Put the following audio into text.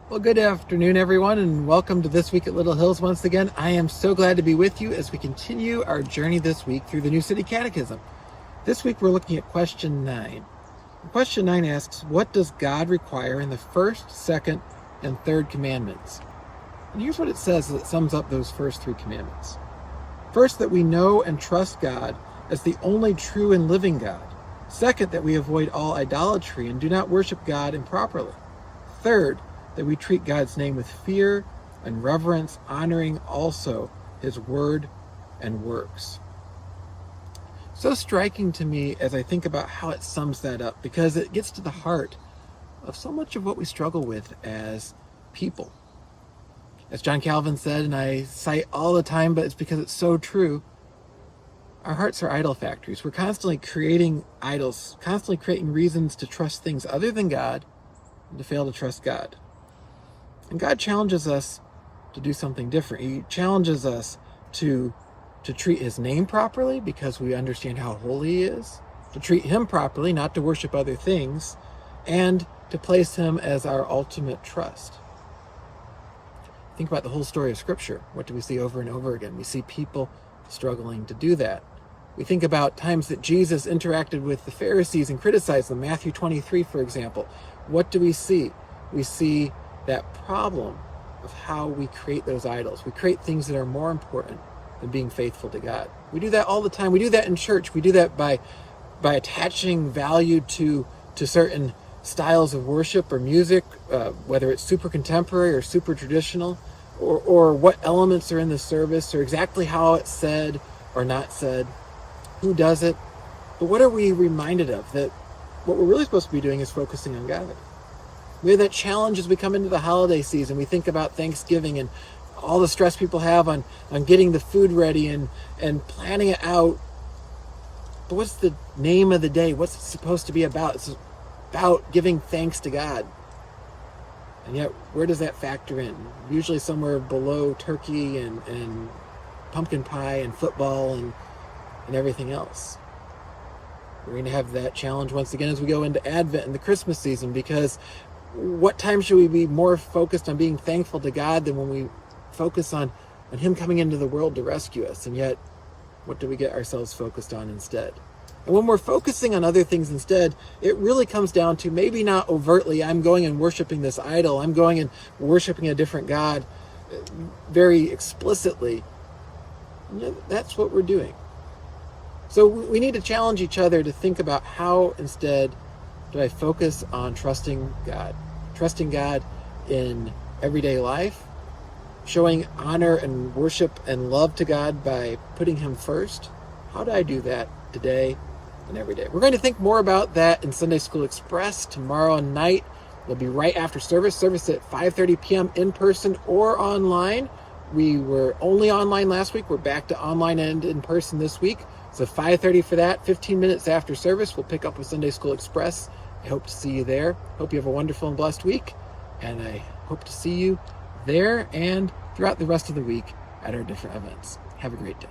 Well, good afternoon, everyone, and welcome to This Week at Little Hills once again. I am so glad to be with you as we continue our journey this week through the new City Catechism. This week we're looking at question 9. Question 9 asks, what does God require in the first, second, and third commandments? And here's what it says that sums up those first 3 commandments. First, that we know and trust God as the only true and living God. Second, that we avoid all idolatry and do not worship God improperly. Third, that we treat God's name with fear and reverence, honoring also his word and works. So striking to me as I think about how it sums that up, because it gets to the heart of so much of what we struggle with as people. As John Calvin said, and I cite all the time, but it's because it's so true, our hearts are idol factories. We're constantly creating idols, constantly creating reasons to trust things other than God and to fail to trust God. And God challenges us to do something different. He challenges us to treat his name properly because we understand how holy he is, to treat him properly, not to worship other things, and to place him as our ultimate trust. Think about the whole story of Scripture. What do we see over and over again? We see people struggling to do that. We think about times that Jesus interacted with the Pharisees and criticized them. Matthew 23, for example. What do we see? We see that problem of how we create those idols. We create things that are more important than being faithful to God. We do that all the time. We do that in church. We do that by attaching value to certain styles of worship or music, whether it's super contemporary or super traditional, or what elements are in the service, or exactly how it's said or not said, who does it. But what are we reminded of? That what we're really supposed to be doing is focusing on God. We have that challenge as we come into the holiday season. We think about Thanksgiving and all the stress people have on getting the food ready and planning it out. But what's the name of the day? What's it supposed to be about? It's about giving thanks to God. And yet, where does that factor in? Usually somewhere below turkey and pumpkin pie and football and everything else. We're going to have that challenge once again as we go into Advent and the Christmas season, because what time should we be more focused on being thankful to God than when we focus on him coming into the world to rescue us? And yet, what do we get ourselves focused on instead? And when we're focusing on other things instead, it really comes down to maybe not overtly, I'm going and worshiping this idol, I'm going and worshiping a different God very explicitly. That's what we're doing. So we need to challenge each other to think about how instead do I focus on trusting God in everyday life, showing honor and worship and love to God by putting him first. How do I do that today and every day? We're going to think more about that in Sunday School Express tomorrow night. It'll be right after service at 5:30 p.m. in person or online. We were only online last week. We're back to online and in person this week. So 5:30 for that, 15 minutes after service, we'll pick up with Sunday School Express. I hope to see you there. Hope you have a wonderful and blessed week. And I hope to see you there and throughout the rest of the week at our different events. Have a great day.